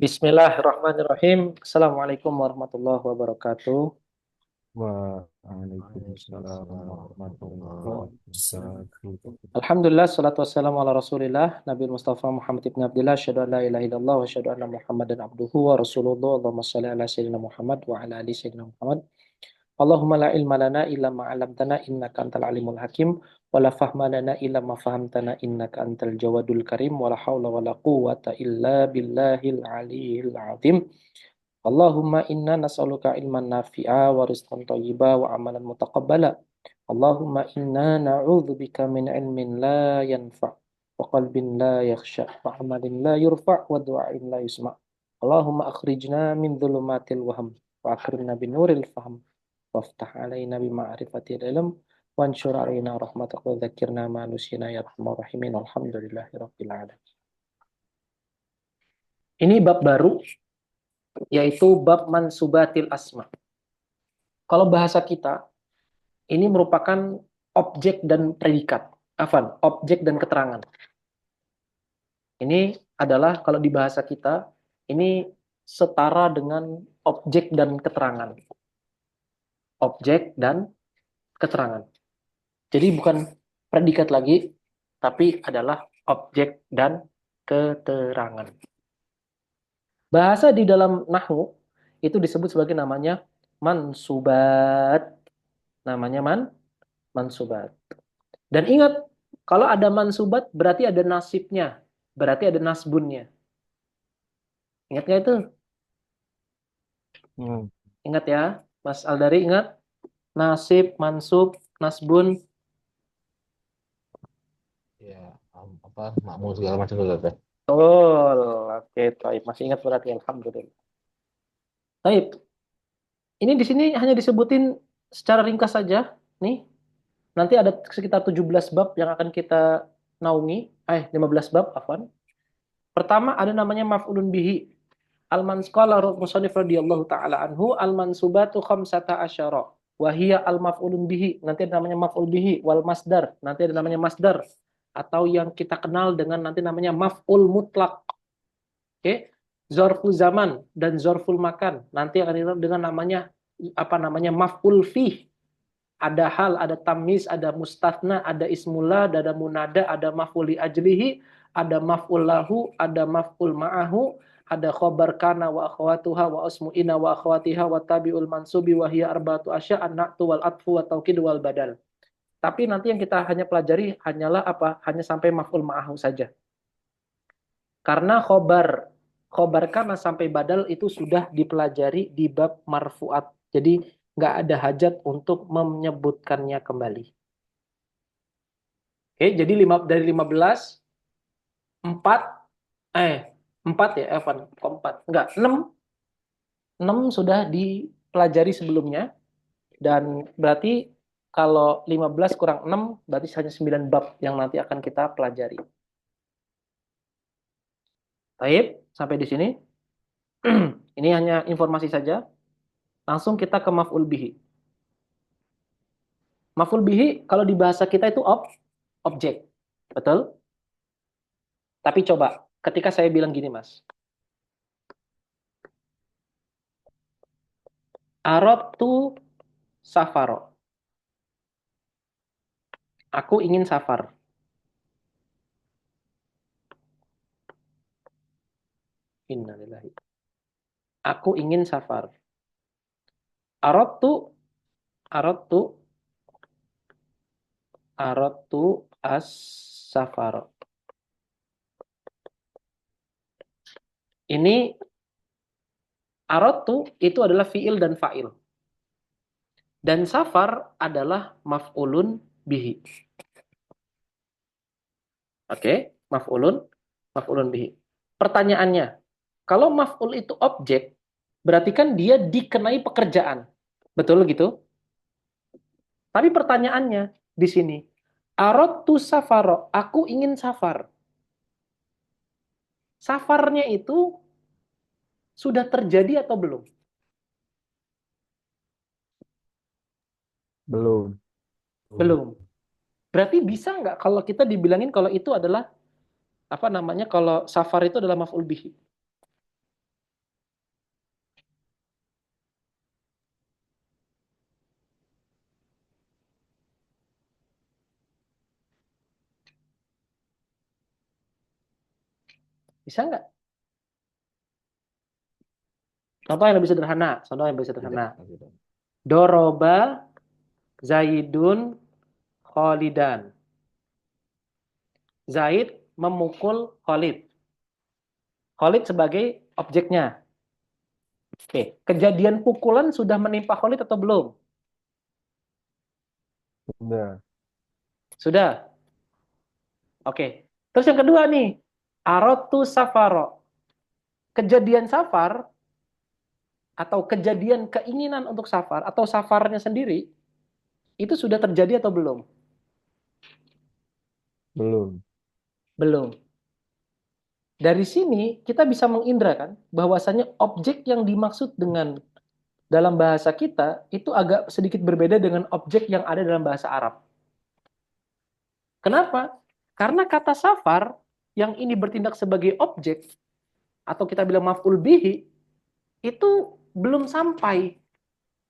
Bismillahirrahmanirrahim. Assalamualaikum warahmatullahi wabarakatuh. Waalaikumsalam warahmatullahi wabarakatuh. Alhamdulillah, salatu wassalamu ala rasulillah, Nabi Mustafa Muhammad ibn Abdullah, asyhadu an la ilaha illallah, wa asyhadu anna Muhammadan abduhu wa rasuluhu. Allahumma salli ala sayyidina Muhammad wa ala ali sayyidina Muhammad. Allahumma la ilma lana illa ma 'allamtana innaka antal alimul hakim wa la fahma lana illa ma fahamtana innaka antal jawadul karim wa la haula wa la quwwata illa billahil aliyyil azim. Allahumma inna nas'aluka ilman nafi'a wa rizqan thayyiba wa amalan mutaqabbala. Allahumma inna na'udzubika min ilmin la yanfa' wa qalbin la yakhsha wa amalin la yurfa' wa du'ain la yusma'. Allahumma akhrijna min dhulumatil waham wa akrimna binuril faham waftah alaina bima'rifatil ilm wanshur alaina rahmatak wa dzakirna ma nusina ya arhamar rahimin. Alhamdulillahi rabbil alamin. Ini bab baru yaitu bab mansubatil asma. Kalau bahasa kita ini merupakan objek dan predikat. Afan, objek dan keterangan. Ini adalah kalau di bahasa kita, ini setara dengan objek dan keterangan. Objek dan keterangan. Jadi bukan predikat lagi, tapi adalah objek dan keterangan. Bahasa di dalam nahwu itu disebut sebagai namanya mansubat. Namanya mansubat. Dan ingat, kalau ada mansubat berarti ada nasibnya, berarti ada nasbunnya. Ingat nggak itu? Hmm, Ingat ya, Mas Aldari ingat? Nasib, mansub, nasbun. ya, apa makmul segala macam itu teh. Betul. Oke, baik. Masih ingat berarti, alhamdulillah. Baik, ini di sini hanya disebutin secara ringkas saja. Nih, nanti ada sekitar 17 bab yang akan kita naungi. 15 bab, afwan. Pertama ada namanya maf'ulun bihi. Al-mansqala musannif radhiyallahu taala anhu al-mansubatu khamsata asyara. Wa hiya al-maf'ulun bihi. Nanti ada namanya maf'ul bihi wal masdar. Nanti ada namanya masdar atau yang kita kenal dengan nanti namanya maf'ul mutlak. Oke. Zorful zaman dan zorful makan. Nanti akan dikenal dengan namanya apa namanya maf'ul fih. Ada hal, ada tamyiz, ada mustatsna, ada ismullah, ada munada, ada maf'ul li ajlihi, ada maf'ul lahu, ada maf'ul ma'ahu, ada khobar kana wa akhwatuha wa asmu ina wa akhwatiha wa tabi'ul mansubi wa hiya arba'atu asya an-na'tu wal atfu wa taukid wal badal. Tapi nanti yang kita hanya pelajari hanyalah apa? Hanya sampai maf'ul ma'ahu saja. Karena khobar kana sampai badal itu sudah dipelajari di bab marfu'at. Jadi nggak ada hajat untuk menyebutkannya kembali. Oke, jadi dari 15, 4, eh, 4 ya, Evan, kok 4? Enggak, 6 sudah dipelajari sebelumnya, dan berarti kalau 15 kurang 6, berarti hanya 9 bab yang nanti akan kita pelajari. Baik, sampai di sini. Ini hanya informasi saja. Langsung kita ke maf'ul bihi. Maf'ul bihi, kalau di bahasa kita itu objek. Betul? Tapi coba, ketika saya bilang gini, Mas. Arabtu safaro. Aku ingin safar. Innalillahi. Aku ingin safar. Arabtu, arabtu, arabtu as-safar. Ini arabtu itu adalah fiil dan fa'il. Dan safar adalah maf'ulun bihi. Oke, maf'ulun bihi. Pertanyaannya, kalau maf'ul itu objek, berarti kan dia dikenai pekerjaan. Betul gitu? Tapi pertanyaannya di sini, aradtu safaro, aku ingin safar. Safarnya itu sudah terjadi atau belum? Belum. Belum. Berarti bisa nggak kalau kita dibilangin kalau itu adalah apa namanya, kalau safar itu adalah maf'ul bihi? Bisa nggak? Contoh yang lebih sederhana. Contoh yang lebih Tidak, sederhana. tidak. Doroba Zaidun Kholidan. Zaid memukul Khalid. Khalid sebagai objeknya. Oke, kejadian pukulan sudah menimpa Khalid atau belum? Sudah. Sudah. Oke. Terus yang kedua nih, arotu safaro. Kejadian safar atau kejadian keinginan untuk safar atau safarnya sendiri itu sudah terjadi atau belum? Belum. Belum. Dari sini kita bisa mengindra kan bahwasanya objek yang dimaksud dengan dalam bahasa kita itu agak sedikit berbeda dengan objek yang ada dalam bahasa Arab. Kenapa? Karena kata safar yang ini bertindak sebagai objek atau kita bilang maf'ul bihi itu belum sampai.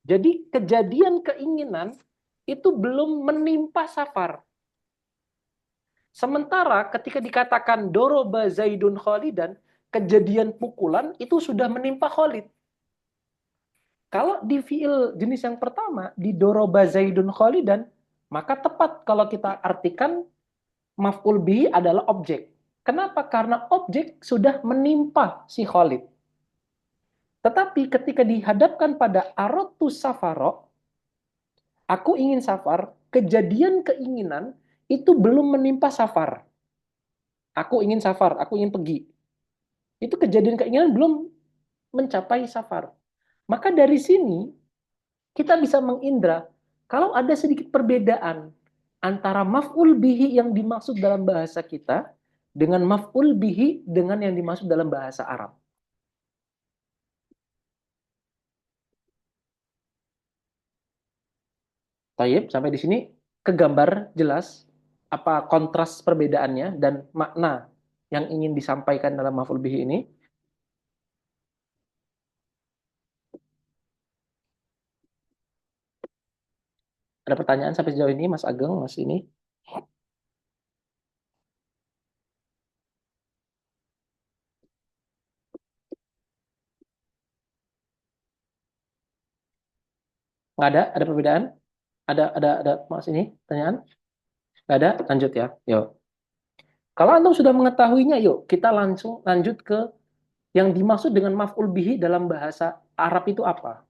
Jadi kejadian keinginan itu belum menimpa safar. Sementara ketika dikatakan doroba Zaidun Khalidan, kejadian pukulan itu sudah menimpa Khalid. Kalau di fiil jenis yang pertama, di doroba Zaidun Khalidan, maka tepat kalau kita artikan maf'ul bihi adalah objek. Kenapa? Karena objek sudah menimpa si Khalid. Tetapi ketika dihadapkan pada arotu safaro, aku ingin safar, kejadian keinginan itu belum menimpa safar. Aku ingin safar, aku ingin pergi. Itu kejadian keinginan belum mencapai safar. Maka dari sini kita bisa mengindra kalau ada sedikit perbedaan antara maf'ul bihi yang dimaksud dalam bahasa kita dengan maf'ul bihi dengan yang dimaksud dalam bahasa Arab. Tayyib, sampai di sini kegambar jelas apa kontras perbedaannya dan makna yang ingin disampaikan dalam maf'ul bihi ini. Ada pertanyaan sampai sejauh ini, Mas Ageng, Mas ini? Nggak ada? Ada perbedaan? Ada Mas ini pertanyaan? Nggak ada? Lanjut ya. Yuk. Kalau Anda sudah mengetahuinya, yuk kita langsung lanjut ke yang dimaksud dengan maf'ul bihi dalam bahasa Arab itu apa?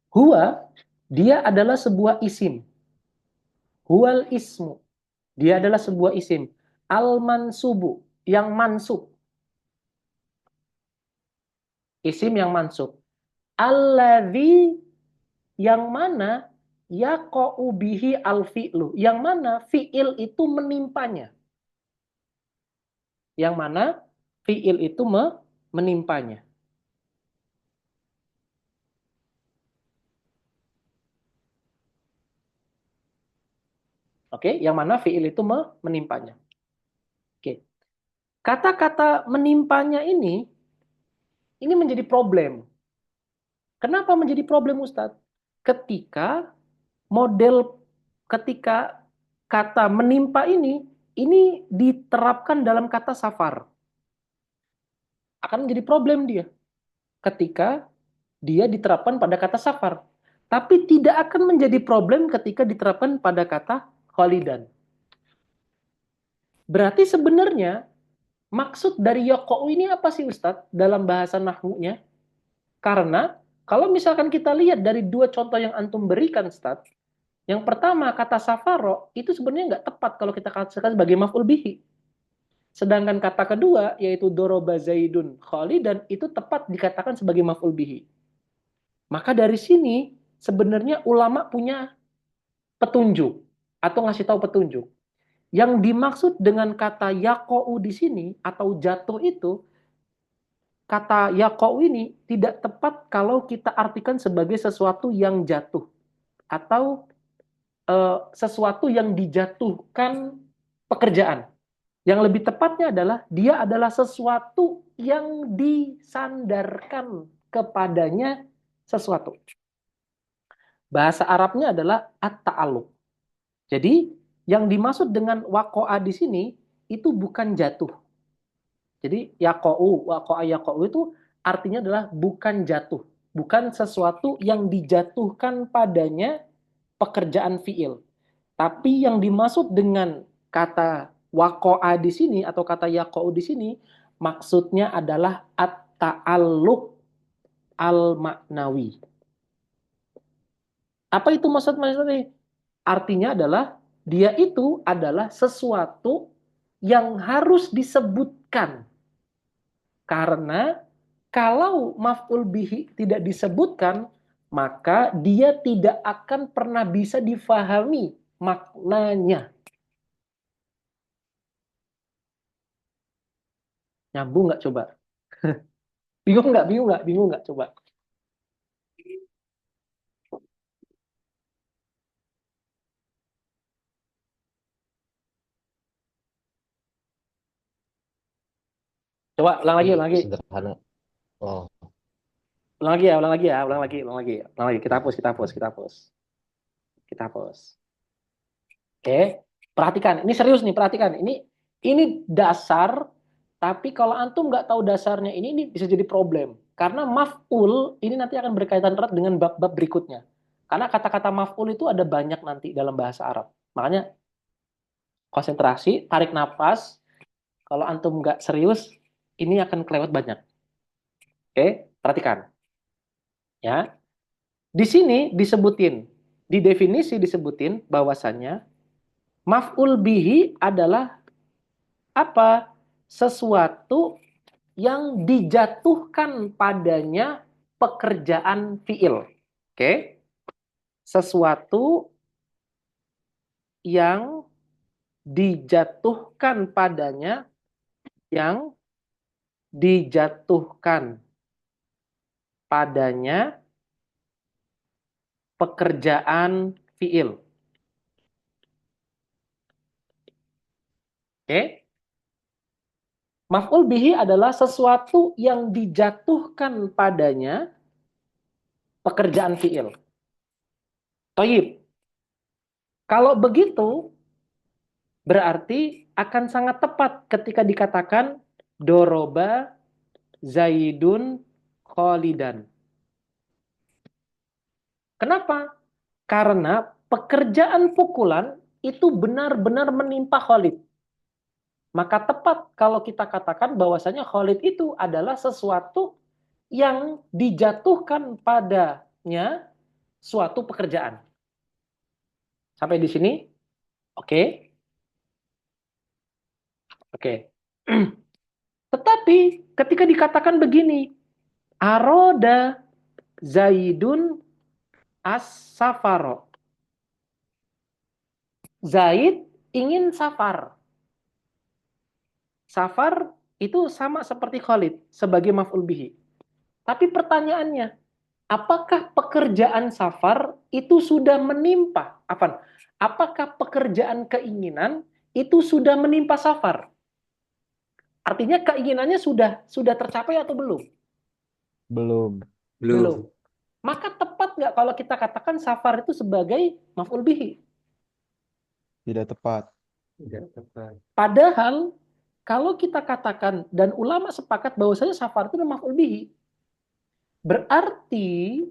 Huwa, dia adalah sebuah isim. Huwal ismu. Dia adalah sebuah isim. Al-mansubu, yang mansub. Isim yang mansub. Alladzi, yang mana yaqa'u bihi al-fi'lu. Yang mana fi'il itu menimpanya. Yang mana fi'il itu menimpanya. Oke, yang mana fi'il itu menimpanya. Oke. Kata-kata menimpanya ini menjadi problem. Kenapa menjadi problem, Ustadz? Ketika model, ketika kata menimpa ini diterapkan dalam kata safar. Akan menjadi problem dia. Ketika dia diterapkan pada kata safar. Tapi tidak akan menjadi problem ketika diterapkan pada kata kholidan. Berarti sebenarnya maksud dari yaqa'u ini apa sih Ustadz dalam bahasa nahwunya? Karena kalau misalkan kita lihat dari dua contoh yang antum berikan, Ustadz, yang pertama kata safaro itu sebenarnya nggak tepat kalau kita katakan sebagai maf'ul bihi. Sedangkan kata kedua yaitu doroba zaidun khalidan itu tepat dikatakan sebagai maf'ul bihi. Maka dari sini sebenarnya ulama punya petunjuk atau ngasih tahu petunjuk. Yang dimaksud dengan kata yaqa'u di sini atau jatuh itu, kata yaqa'u ini tidak tepat kalau kita artikan sebagai sesuatu yang jatuh atau sesuatu yang dijatuhkan pekerjaan. Yang lebih tepatnya adalah dia adalah sesuatu yang disandarkan kepadanya sesuatu. Bahasa Arabnya adalah at-ta'alluq. Jadi yang dimaksud dengan waqa'a di sini itu bukan jatuh. Jadi yaqa'u, waqa'a yaqa'u itu artinya adalah bukan jatuh, bukan sesuatu yang dijatuhkan padanya pekerjaan fiil. Tapi yang dimaksud dengan kata waqa'a di sini atau kata yaqa'u di sini maksudnya adalah at-ta'alluq al-maknawi. Apa itu maksudnya? Artinya adalah dia itu adalah sesuatu yang harus disebutkan. Karena kalau maf'ul bihi tidak disebutkan, maka dia tidak akan pernah bisa difahami maknanya. Nyambung nggak coba? Bingung nggak? Bingung nggak? Bingung nggak coba? Coba ulang lagi, ulang Tapi lagi. sederhana. Oh, Ulang lagi ya, ulang lagi ya, ulang lagi, ulang lagi. Ulang lagi. Kita hapus, kita hapus, kita hapus. Kita hapus. Oke, perhatikan. Ini serius nih, perhatikan. Ini dasar, tapi kalau antum nggak tahu dasarnya ini bisa jadi problem. Karena maf'ul ini nanti akan berkaitan erat dengan bab-bab berikutnya. Karena kata-kata maf'ul itu ada banyak nanti dalam bahasa Arab. Makanya konsentrasi, tarik nafas. Kalau antum nggak serius, ini akan kelewat banyak. Oke, perhatikan. Ya, di sini disebutin, di definisi disebutin bahwasannya maf'ul bihi adalah apa? Sesuatu yang dijatuhkan padanya pekerjaan fiil. Oke? Sesuatu yang dijatuhkan padanya yang dijatuhkan padanya pekerjaan fiil. Oke? Maf'ul bihi adalah sesuatu yang dijatuhkan padanya pekerjaan fiil. Toyib. Kalau begitu, berarti akan sangat tepat ketika dikatakan doroba Zaidun Kholidan. Kenapa? Karena pekerjaan pukulan itu benar-benar menimpa Khalid. Maka tepat kalau kita katakan bahwasanya Khalid itu adalah sesuatu yang dijatuhkan padanya suatu pekerjaan. Sampai di sini? Oke. Oke. Tetapi ketika dikatakan begini, aroda Zaidun as-safaro. Zaid ingin safar. Safar itu sama seperti Khalid sebagai maf'ul bihi. Tapi pertanyaannya, apakah pekerjaan safar itu sudah menimpa? Apakah pekerjaan keinginan itu sudah menimpa safar? Artinya keinginannya sudah tercapai atau belum? belum. Belum. Maka tepat nggak kalau kita katakan safar itu sebagai maf'ul bihi? Tidak tepat. Padahal kalau kita katakan dan ulama sepakat bahwasanya safar itu adalah maf'ul bihi, berarti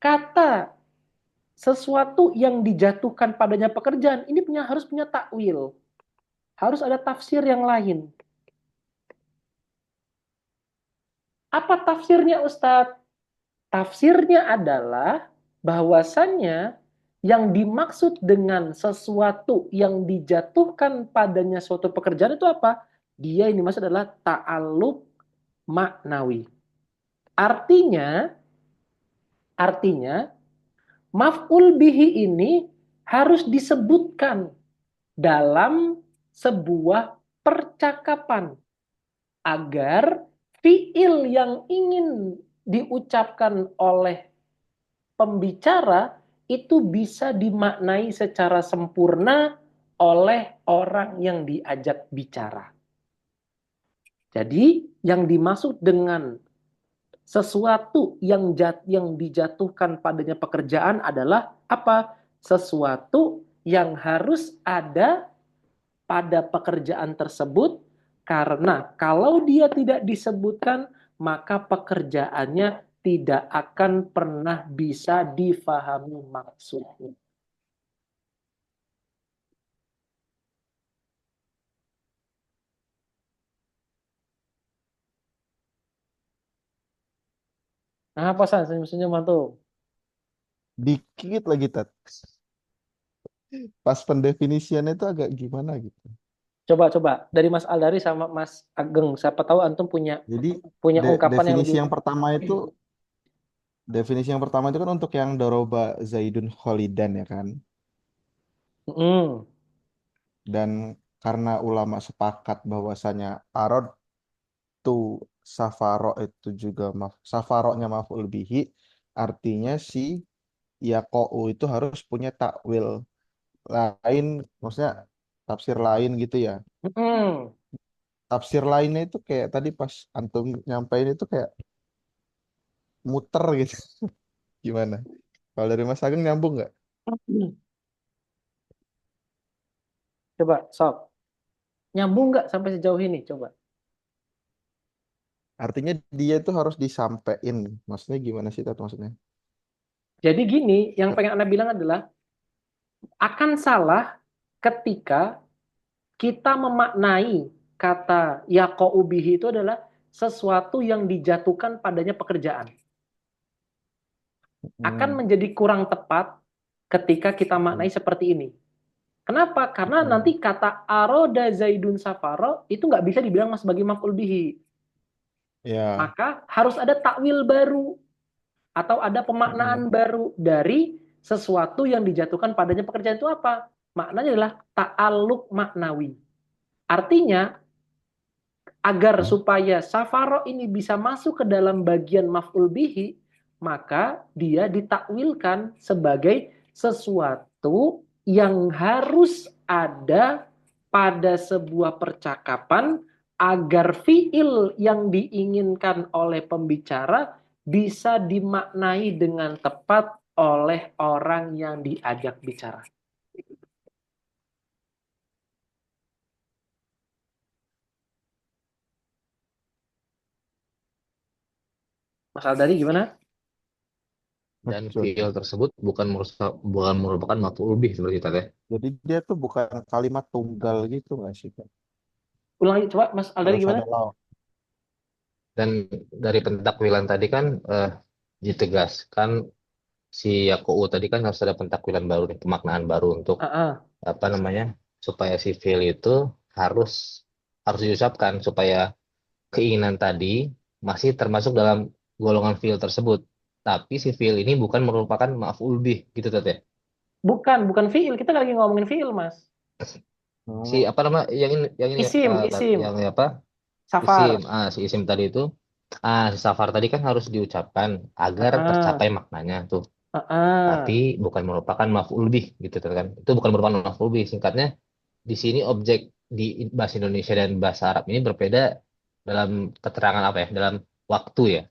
kata sesuatu yang dijatuhkan padanya pekerjaan ini harus punya takwil, harus ada tafsir yang lain. Apa tafsirnya Ustadz? Tafsirnya adalah bahwasannya yang dimaksud dengan sesuatu yang dijatuhkan padanya suatu pekerjaan itu apa? Dia ini maksud adalah ta'alluq maknawi. Artinya maf'ul bihi ini harus disebutkan dalam sebuah percakapan agar fiil yang ingin diucapkan oleh pembicara itu bisa dimaknai secara sempurna oleh orang yang diajak bicara. Jadi yang dimaksud dengan sesuatu yang dijatuhkan padanya pekerjaan adalah apa? Sesuatu yang harus ada pada pekerjaan tersebut Karena kalau dia tidak disebutkan, maka pekerjaannya tidak akan pernah bisa difahami maksudnya. Nah, apa San? Senyum-senyum mantul. Dikit lagi Tat. Pas pendefinisiannya itu agak gimana gitu. Coba-coba dari Mas Aldari sama Mas Ageng. Siapa tahu antum punya Jadi punya ungkapan yang definisi lebih. yang pertama itu kan untuk yang doroba Zaidun Kholidan ya kan. Hmm. Dan karena ulama sepakat bahwasanya arad tu safaro itu juga safaroknya maf'ul bihi, artinya si yaqo'u itu harus punya takwil lain, maksudnya tafsir lain gitu ya. Hmm. Tafsir lainnya itu kayak tadi pas antum nyampein itu kayak muter gitu. Gimana? Kalau dari Mas Ageng nyambung nggak? Coba, Sob. Nyambung nggak sampai sejauh ini? Coba. Artinya dia itu harus disampaikan. Maksudnya gimana sih Tat, maksudnya? Jadi gini, yang pengen Anda bilang adalah akan salah ketika kita memaknai kata yaqaubihi itu adalah sesuatu yang dijatuhkan padanya pekerjaan. Akan Hmm. menjadi kurang tepat ketika kita Hmm. maknai seperti ini. Kenapa? Karena Hmm. nanti kata aroda zaidun safaro itu nggak bisa dibilang sebagai maf'ul bihi. Ya. Maka harus ada takwil baru atau ada Hmm. pemaknaan baru dari sesuatu yang dijatuhkan padanya pekerjaan itu apa? Maknanya adalah ta'alluq maknawi. Artinya agar supaya safaro ini bisa masuk ke dalam bagian maf'ul bihi, maka dia ditakwilkan sebagai sesuatu yang harus ada pada sebuah percakapan agar fiil yang diinginkan oleh pembicara bisa dimaknai dengan tepat oleh orang yang diajak bicara. Mas Aldari gimana? Dan Betul. fiil tersebut bukan merupakan maf'ul bih seperti tadi. Jadi dia tuh bukan kalimat tunggal gitu nggak sih Kak? Ulangi coba Mas Aldari Harus gimana? ada lawan. Dan dari pentakwilan tadi kan ditegaskan si Yakou tadi kan harus ada pentakwilan baru nih, pemaknaan baru untuk Ah, ah. apa namanya supaya si fiil itu harus harus diucapkan supaya keinginan tadi masih termasuk dalam golongan fiil tersebut. Tapi si fiil ini bukan merupakan maf'ul bih gitu tadi. Bukan fiil. Kita lagi ngomongin fiil, Mas. Si Oh. apa nama yang ini Isim, yang isim. apa isim Safar. si isim tadi itu si safar tadi kan harus diucapkan Ah, agar ah. tercapai maknanya tuh. Ah, Tapi ah. bukan merupakan maf'ul bih gitu kan. Itu bukan merupakan maf'ul bih. Singkatnya di sini objek di bahasa Indonesia dan bahasa Arab ini berbeda dalam keterangan apa ya? Dalam waktu ya.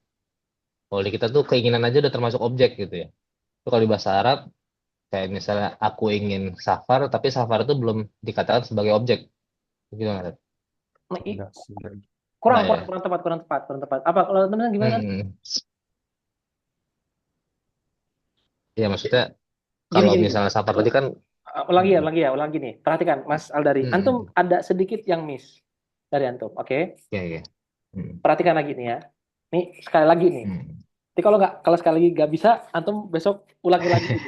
Kalau di kita tuh keinginan aja udah termasuk objek gitu ya. Itu kalau di bahasa Arab kayak misalnya aku ingin safar tapi safar itu belum dikatakan sebagai objek. Gitu kan? Enggak sih. Enggak gitu. Kurang, Nah kurang, ya. kurang tepat, kurang tepat, kurang tepat. Apa kalau teman gimana tadi? Hmm. Ya maksudnya Gini, kalau gini, gini. misalnya safar tadi kan Ulangi ya, hmm, ulangi ya, ulangi nih. Perhatikan, Mas Aldari. Antum hmm, ada sedikit yang miss dari antum, oke? ya ya. Hmm, Perhatikan lagi nih ya. Nih sekali lagi nih. hmm. Jadi kalau sekali lagi nggak bisa, antum besok ulangi lagi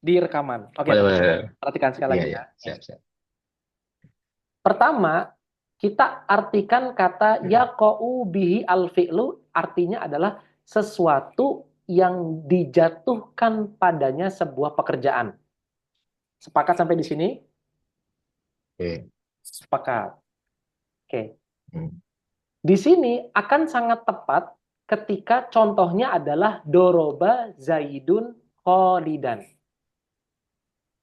di rekaman. Oke, Boleh, oke. boleh, boleh. Perhatikan sekali Iya, lagi iya, ya. siap, siap. Pertama, kita artikan kata yaqa'u bihi al-fi'lu artinya adalah sesuatu yang dijatuhkan padanya sebuah pekerjaan. Sepakat sampai di sini? Oke. Sepakat. Oke. Hmm. Di sini akan sangat tepat ketika contohnya adalah doroba zaidun kholidan.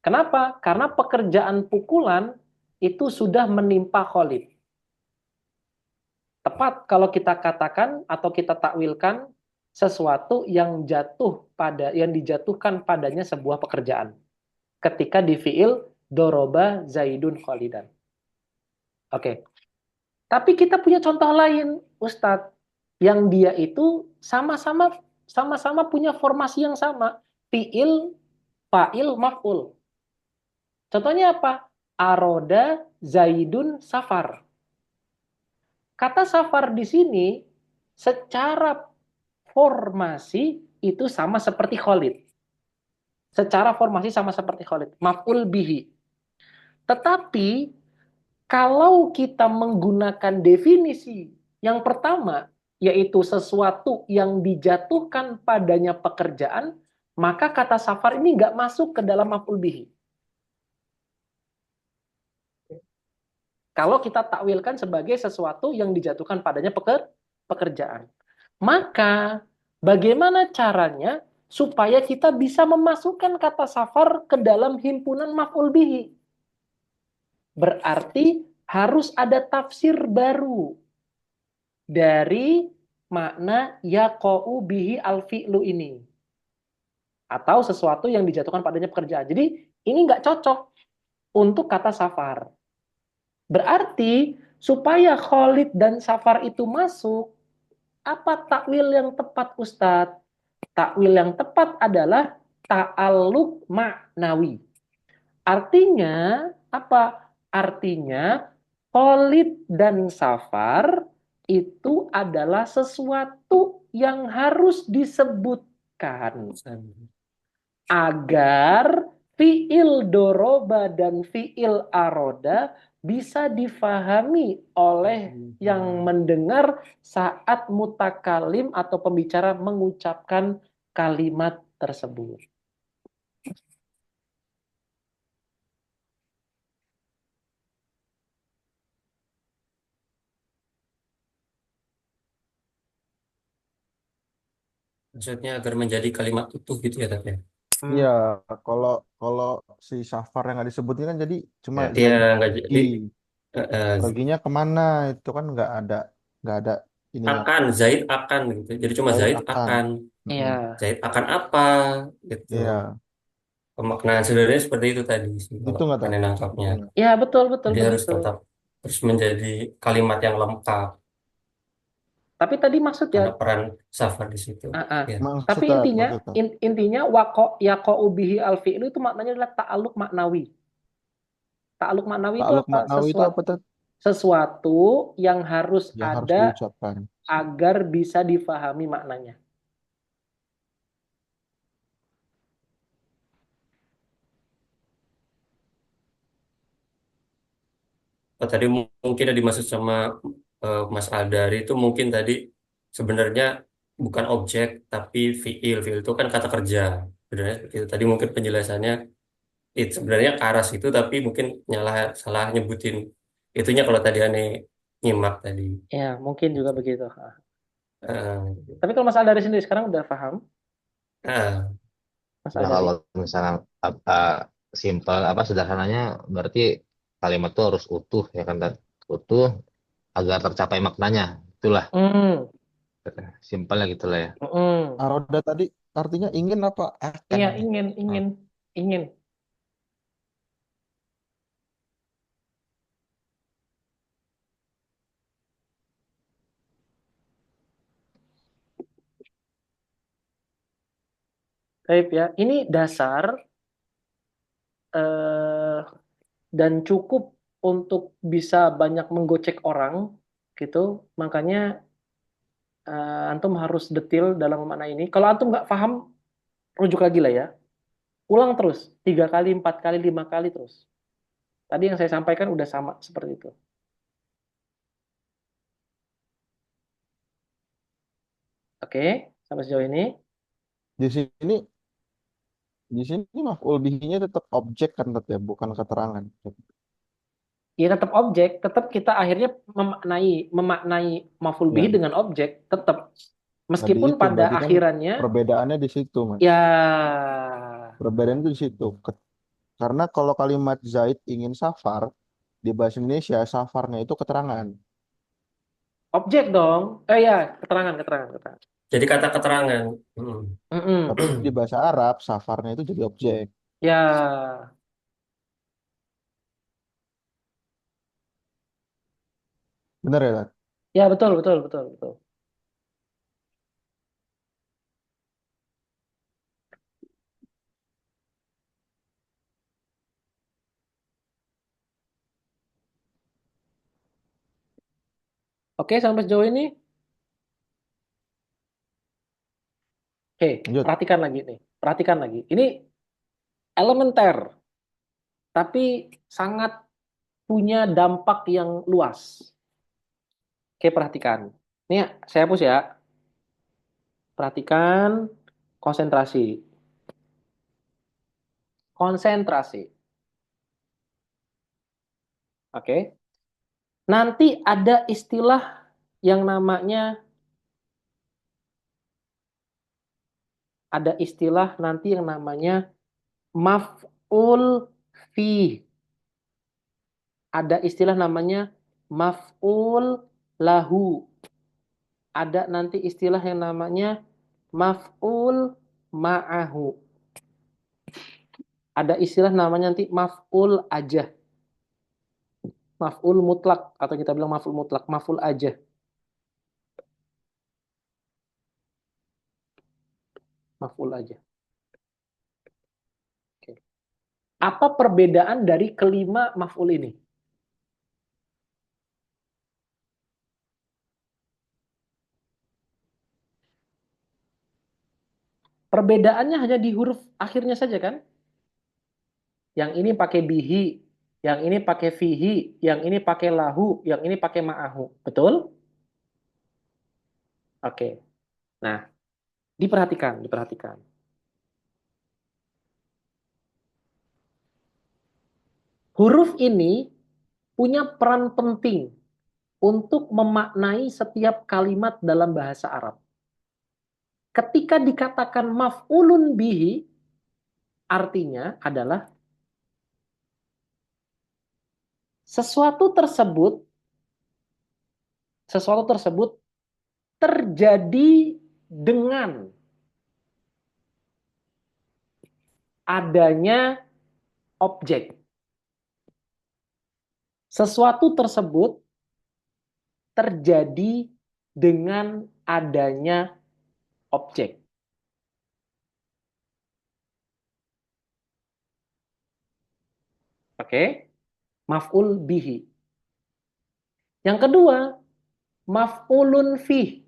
Kenapa? Karena pekerjaan pukulan itu sudah menimpa Khalid. Tepat kalau kita katakan atau kita takwilkan sesuatu yang dijatuhkan padanya sebuah pekerjaan. Ketika di fiil doroba zaidun kholidan. Oke. Tapi kita punya contoh lain, Ustadz, yang dia itu sama-sama punya formasi yang sama, fiil, fa'il, maf'ul. Contohnya apa? Aroda, Zaidun, Safar. Kata Safar di sini secara formasi itu sama seperti Khalid. Secara formasi sama seperti Khalid. Maf'ul bihi. Tetapi kalau kita menggunakan definisi yang pertama, yaitu sesuatu yang dijatuhkan padanya pekerjaan, maka kata Safar ini nggak masuk ke dalam maf'ul bihi. Kalau kita takwilkan sebagai sesuatu yang dijatuhkan padanya pekerjaan. Maka bagaimana caranya supaya kita bisa memasukkan kata safar ke dalam himpunan maf'ul bihi? Berarti harus ada tafsir baru dari makna yaqa'u bihi al-fi'lu ini. Atau sesuatu yang dijatuhkan padanya pekerjaan. Jadi ini nggak cocok untuk kata safar. Berarti supaya Khalid dan Safar itu masuk, apa takwil yang tepat Ustadz? Takwil yang tepat adalah ta'alluq maknawi. Artinya apa? Artinya Khalid dan Safar itu adalah sesuatu yang harus disebutkan agar fiil doroba dan fiil aroda bisa difahami oleh yang mendengar saat mutakalim atau pembicara mengucapkan kalimat tersebut. Maksudnya agar menjadi kalimat utuh gitu ya tapi. Iya, kalau kalau si Safar yang nggak disebutin kan jadi cuma Ya, dia Zaid nggak pergi. jadi Perginya kemana itu kan nggak ada ininya. akan Zaid akan gitu. Jadi cuma Zaid Zaid akan. akan. Iya, Mm-mm. Zaid akan apa gitu. Iya, Pemaknaan sebenarnya seperti itu tadi sih gitu kalau nggak tahu. aneh nangkapnya. ya betul betul Jadi harus begitu. tetap terus menjadi kalimat yang lengkap. Tapi tadi maksud ya, Ada peran Safar di situ. Ya. tapi Maksudnya, intinya maksudnya. intinya yaqa'u bihi al fi'lu itu maknanya adalah ta'alluq maknawi. Ta'alluq maknawi itu Takluk apa? maknawi itu apa tuh? Sesuatu yang harus Yang harus ada diucapkan. agar bisa difahami maknanya. Oh, tadi mungkin yang dimaksud sama Mas Adari itu mungkin tadi sebenarnya bukan objek tapi fiil. Fiil itu kan kata kerja. Sebenarnya seperti itu. Tadi mungkin penjelasannya itu sebenarnya ke arah situ tapi mungkin salah nyebutin itunya kalau tadi aneh nyimak tadi. Ya, mungkin juga begitu. Eh, Tapi kalau Mas Aldari sendiri sekarang udah paham, Nah, Mas kalau Aldari? misalnya simpel apa sederhananya berarti kalimat itu harus utuh ya kan Dan? Utuh agar tercapai maknanya. Itulah Hmm, simpelnya gitulah ya. Aroda tadi artinya ingin apa? Akan. Iya, Hmm. ingin. Baik ya, ini dasar eh, dan cukup untuk bisa banyak menggocek orang, gitu. Makanya antum harus detail dalam memaknai ini. Kalau antum nggak paham, rujuk lagi lah ya. Ulang terus, 3 kali, 4 kali, 5 kali terus. Tadi yang saya sampaikan udah sama seperti itu. Oke, sampai sejauh ini. Di sini maf'ul bihinya tetap objek kan tetap ya, bukan keterangan. Ya tetap objek, tetap kita akhirnya memaknai maf'ul bihi Ya, dengan objek, tetap. tadi Meskipun itu pada berarti kan akhirannya, perbedaannya di situ, Mas. ya, Perbedaan itu di situ. Karena kalau kalimat Zaid ingin safar di bahasa Indonesia, safarnya itu keterangan. objek dong. Ya, keterangan. jadi kata keterangan. Hmm. Tapi di bahasa Arab, safarnya itu jadi objek. Ya, Bener ya, Tat? Ya, betul, betul, betul, betul. Oke, sampai sejauh ini. Oke, Lanjut. perhatikan lagi nih. Perhatikan lagi. Ini elementer, tapi sangat punya dampak yang luas. Oke, perhatikan. Ini saya hapus ya. Perhatikan, konsentrasi. Konsentrasi. Oke. Nanti ada istilah yang namanya, nanti yang namanya maf'ul fi. Ada istilah namanya maf'ul lahu. Ada nanti istilah yang namanya maf'ul ma'ahu. Ada istilah namanya nanti maf'ul aja. Maf'ul mutlak atau kita bilang maf'ul mutlak, maf'ul aja. Maf'ul aja. Oke. Apa perbedaan dari kelima maf'ul ini? Perbedaannya hanya di huruf akhirnya saja kan? Yang ini pakai bihi, yang ini pakai fihi, yang ini pakai lahu, yang ini pakai ma'ahu. Betul? Oke. Nah, diperhatikan, diperhatikan. Huruf ini punya peran penting untuk memaknai setiap kalimat dalam bahasa Arab. Ketika dikatakan maf'ulun bihi, artinya adalah sesuatu tersebut terjadi dengan adanya objek. Sesuatu tersebut terjadi dengan adanya objek. Oke? Maf'ul bihi. Yang kedua, maf'ulun fih.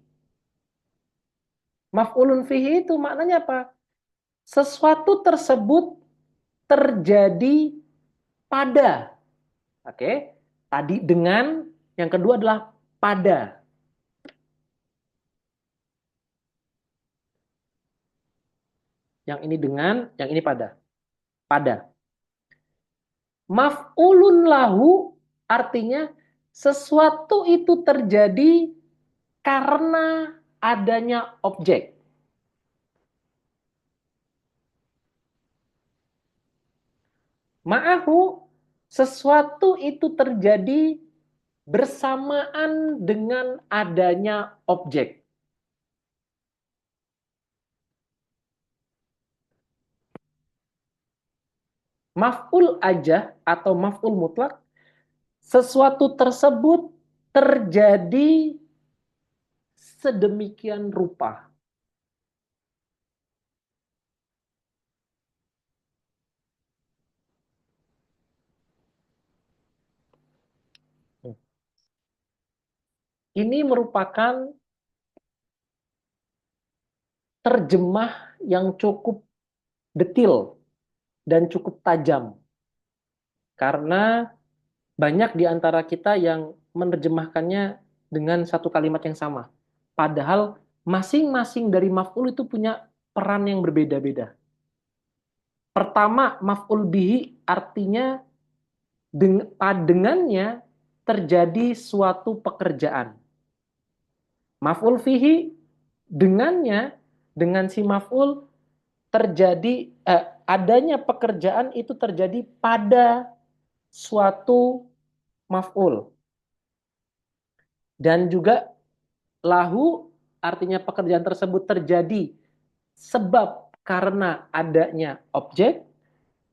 Maf'ulun fihi itu maknanya apa? Sesuatu tersebut terjadi pada. Oke? Tadi dengan, yang kedua adalah pada. Yang ini dengan, yang ini pada. Pada. Maf'ulun lahu artinya sesuatu itu terjadi karena adanya objek. Ma'ahu, sesuatu itu terjadi bersamaan dengan adanya objek. Maf'ul aja atau maf'ul mutlak, sesuatu tersebut terjadi sedemikian rupa. Ini merupakan terjemah yang cukup detil dan cukup tajam. Karena banyak di antara kita yang menerjemahkannya dengan satu kalimat yang sama. Padahal masing-masing dari maf'ul itu punya peran yang berbeda-beda. Pertama, maf'ul bihi artinya dengannya terjadi suatu pekerjaan. Maf'ul fihi dengannya, dengan si maf'ul terjadi adanya pekerjaan itu terjadi pada suatu maf'ul. Dan juga lahu artinya pekerjaan tersebut terjadi sebab karena adanya objek,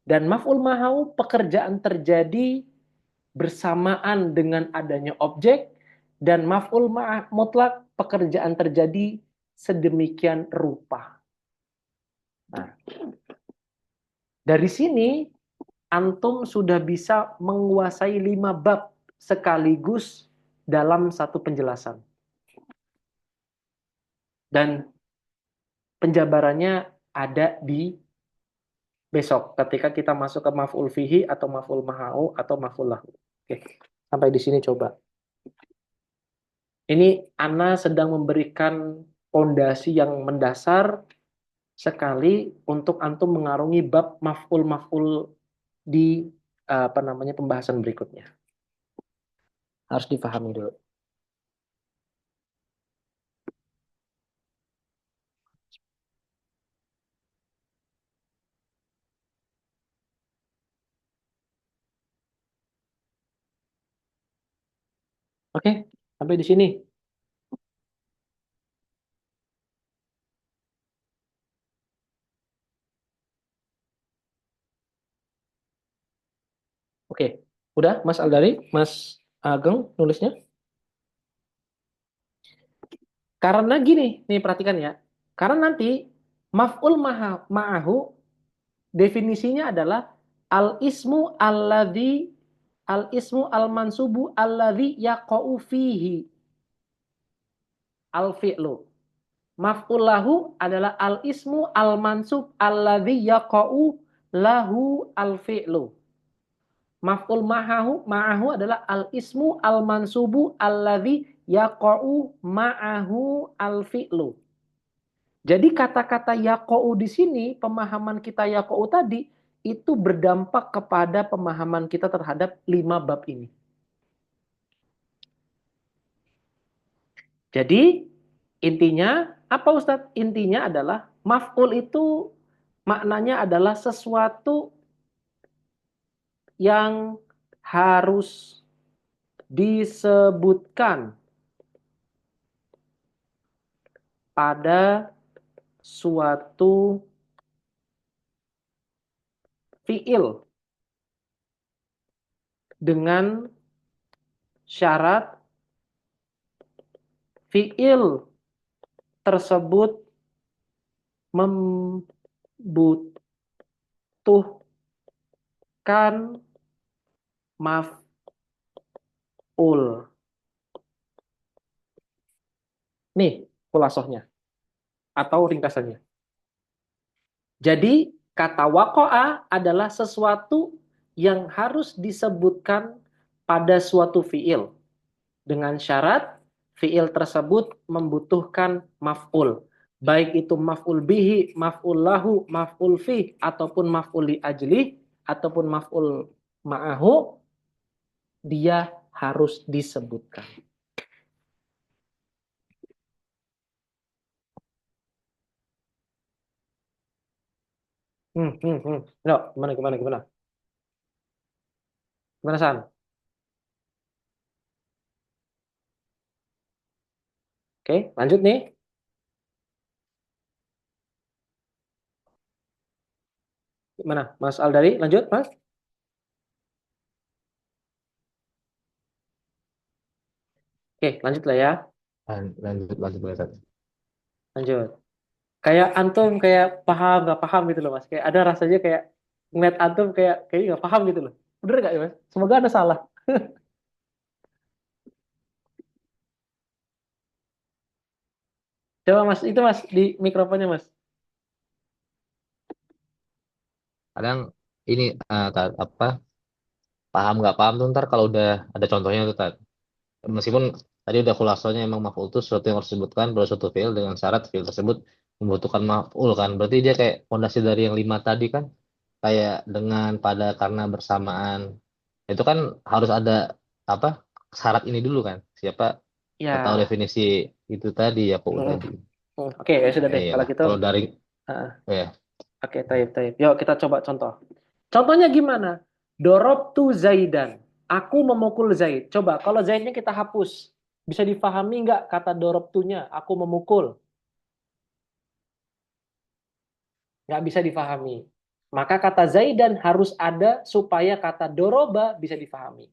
dan maf'ul mahu pekerjaan terjadi bersamaan dengan adanya objek, Dan maf'ul mutlak pekerjaan terjadi sedemikian rupa. Nah, dari sini antum sudah bisa menguasai 5 bab sekaligus dalam satu penjelasan. Dan penjabarannya ada di besok ketika kita masuk ke maf'ul fihi atau maf'ul mahau atau maf'ul lahu. Oke, sampai di sini coba. Ini Ana sedang memberikan fondasi yang mendasar sekali untuk antum mengarungi bab maf'ul di pembahasan berikutnya. Harus dipahami dulu. Oke, sampai di sini. Oke, udah Mas Aldari, Mas Ageng nulisnya? Karena gini, nih perhatikan ya. Karena nanti maf'ul ma'ahu definisinya adalah al-ismu al-mansubu alladzi yaqa'u fihi al-fi'lu. Maf'ul lahu adalah al-ismu al-mansub alladzi yaqa'u lahu al-fi'lu. Maf'ul ma'ahu adalah al-ismu al-mansubu alladzi yaqa'u ma'ahu al-fi'lu. Jadi kata-kata yaqa'u di sini, pemahaman kita yaqa'u tadi, itu berdampak kepada pemahaman kita terhadap 5 bab ini. Jadi intinya, apa Ustadz? Intinya adalah maf'ul itu maknanya adalah sesuatu yang harus disebutkan pada suatu fi'il dengan syarat fi'il tersebut membutuhkan maf'ul. Nih khulasohnya atau ringkasannya. Jadi kata waqa'a adalah sesuatu yang harus disebutkan pada suatu fi'il dengan syarat fi'il tersebut membutuhkan maf'ul. Baik itu maf'ul bihi, maf'ul lahu, maf'ul fi, ataupun maf'ul li ajli, ataupun maf'ul ma'ahu, dia harus disebutkan. No, gimana? Gimana, San? Oke, lanjut nih. Gimana, Mas Aldari? Lanjut, Mas? Oke, lanjut lah ya. Lanjut. Lanjut. Kayak antum kayak paham nggak paham gitu loh Mas. Kayak ada rasanya kayak ngeliat antum kayak nggak paham gitu loh. Bener nggak ya Mas? Semoga Anda salah. Coba Mas, itu Mas di mikrofonnya Mas. Kadang ini apa paham nggak paham tuh ntar kalau udah ada contohnya tuh Tat. Meskipun tadi udah khulasonya emang maf'ul itu sesuatu yang harus disebutkan pada suatu fi'il dengan syarat fi'il tersebut membutuhkan maf'ul kan. Berarti dia kayak fondasi dari yang 5 tadi kan kayak dengan pada karena bersamaan. Itu kan harus ada apa syarat ini dulu kan. Siapa tahu Ya. definisi itu tadi ya kok Hmm. tadi. Oke, ya sudah deh. Kalau Iyalah. gitu, Kalau dari uh, ya oke, taib. Yuk kita coba contoh. Contohnya gimana? Dorobtu Zaidan. Aku memukul Zaid. Coba, kalau Zaidnya kita hapus. Bisa difahami nggak kata dorobtunya? Aku memukul. Nggak bisa difahami. Maka kata Zaidan harus ada supaya kata doroba bisa difahami.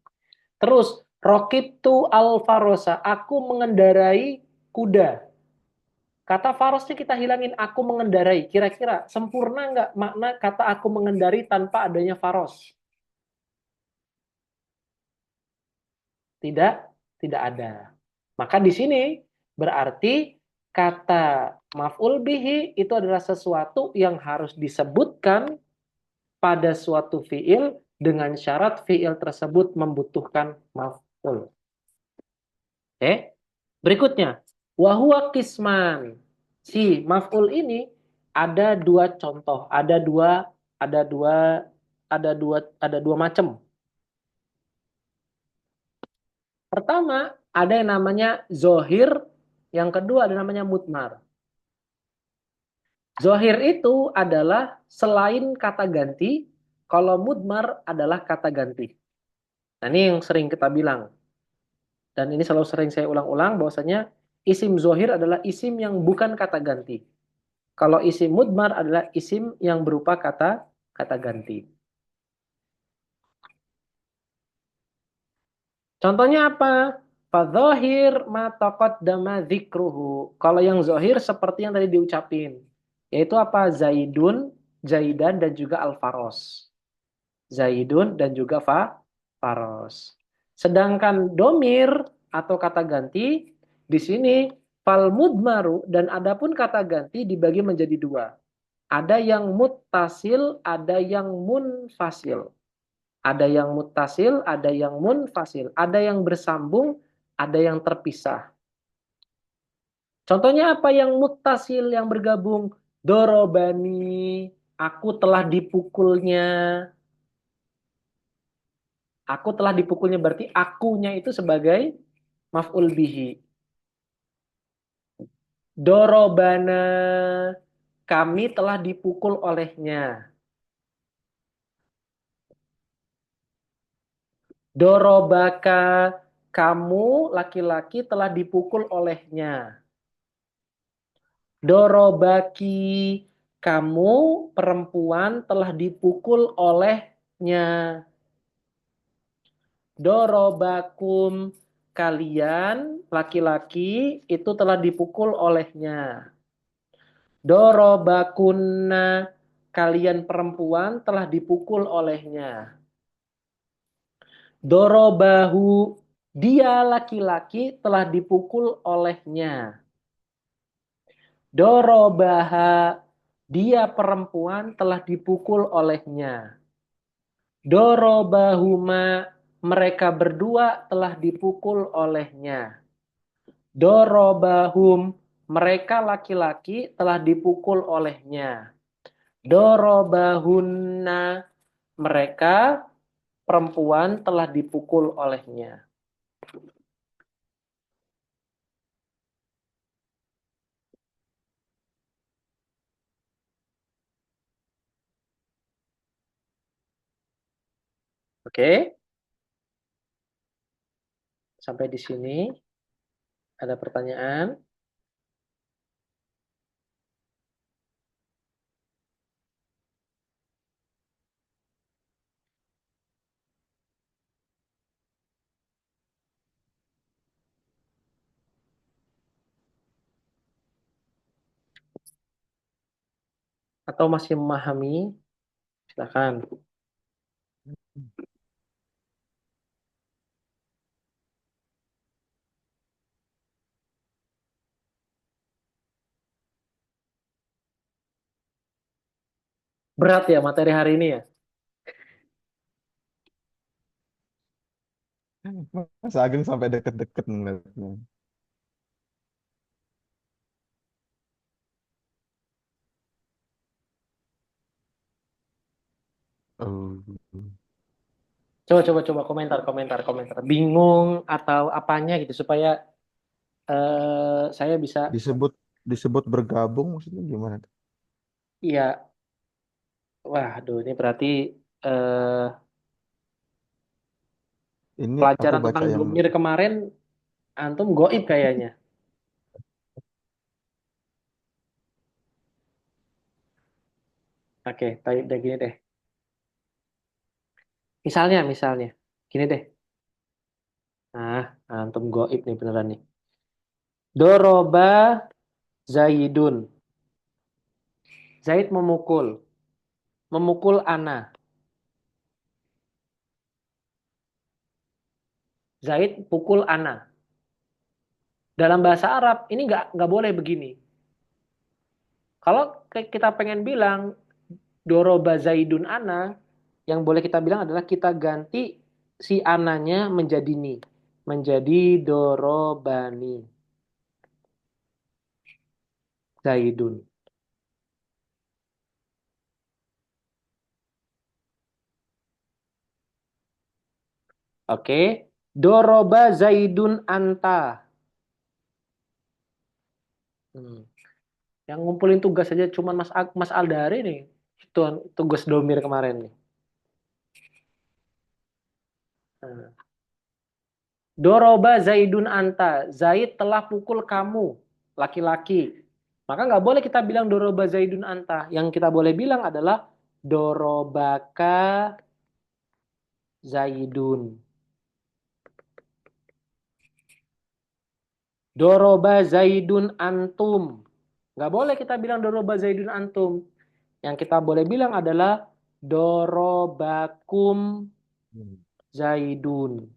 Terus, Raqibtu al-farosa, aku mengendarai kuda. Kata farosnya kita hilangin, aku mengendarai. Kira-kira sempurna nggak makna kata aku mengendarai tanpa adanya faros? Tidak, tidak ada. Maka di sini berarti kata maf'ul bihi itu adalah sesuatu yang harus disebutkan pada suatu fiil dengan syarat fiil tersebut membutuhkan maf'ul. Oke. Berikutnya, wahwa kisman. Si maf'ul ini ada dua contoh, ada dua ada dua macam. Pertama, ada yang namanya zohir, yang kedua ada namanya mudmar. Zohir itu adalah selain kata ganti, kalau mudmar adalah kata ganti. Nah, ini yang sering kita bilang. Dan ini selalu sering saya ulang-ulang bahwasanya isim zohir adalah isim yang bukan kata ganti. Kalau isim mudmar adalah isim yang berupa kata kata ganti. Contohnya apa? Fadzohir ma taqaddama dzikruhu. Kalau yang zohir seperti yang tadi diucapin. Yaitu apa? Zaidun, Zaidan, dan juga Al-Faros. Zaidun dan juga Faros. Sedangkan domir atau kata ganti, di sini fal mudmaru dan adapun kata ganti dibagi menjadi dua. Ada yang muttasil, ada yang munfasil. Ada yang muttasil, ada yang munfasil. Ada yang bersambung, ada yang terpisah. Contohnya apa yang muttasil, yang bergabung? Dorobani, aku telah dipukulnya. Aku telah dipukulnya berarti akunya itu sebagai maf'ul bihi. Dorobana, kami telah dipukul olehnya. Dorobaka, kamu laki-laki telah dipukul olehnya. Dorobaki, kamu perempuan telah dipukul olehnya. Dorobakum, kalian laki-laki itu telah dipukul olehnya. Dorobakunna, kalian perempuan telah dipukul olehnya. Dorobahu, dia laki-laki telah dipukul olehnya. Dorobaha, dia perempuan telah dipukul olehnya. Dorobahuma, mereka berdua telah dipukul olehnya. Dorobahum, mereka laki-laki telah dipukul olehnya. Dorobahunna, mereka perempuan telah dipukul olehnya. Oke, sampai di sini ada pertanyaan atau masih memahami? Silakan. Berat ya materi hari ini ya? Mas Ageng sampai deket-deket ngeliatnya. Oh. Coba komentar. Bingung atau apanya gitu supaya saya bisa Disebut disebut bergabung maksudnya gimana? ya, waduh ini berarti eh, Ini aku pelajaran baca tentang yang domir kemarin antum goib kayaknya. Oke, baik deh gini deh. Misalnya, gini deh. Nah, antum goib nih beneran nih. Doroba Zaidun. Zaid memukul. Memukul ana. Zaid pukul ana. Dalam bahasa Arab ini nggak boleh begini. Kalau kita pengen bilang doroba Zaidun ana, yang boleh kita bilang adalah kita ganti si ananya menjadi ni. Menjadi dorobani Zaidun. Oke. Doroba Zaidun anta. Hmm. Yang ngumpulin tugas saja cuma Mas Aldari nih. Itu tugas domir kemarin nih. Nah. Doroba Zaidun anta. Zaid telah pukul kamu, laki-laki. Maka nggak boleh kita bilang doroba Zaidun anta. Yang kita boleh bilang adalah dorobaka Zaidun. Doroba Zaidun antum. Nggak boleh kita bilang doroba Zaidun antum. Yang kita boleh bilang adalah dorobakum Hmm. Zaidun.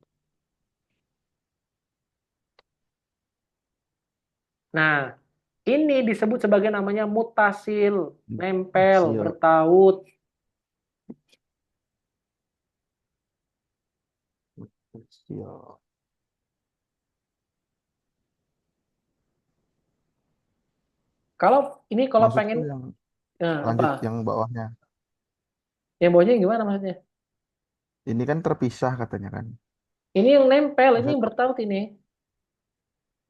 Nah, ini disebut sebagai namanya mutasil, nempel, Siap. bertaut. Siap. Kalau Maksudku pengen yang apa? lanjut yang bawahnya. Yang bawahnya gimana maksudnya? Ini kan terpisah katanya kan. Ini yang nempel, ini Maksud yang bertaut ini.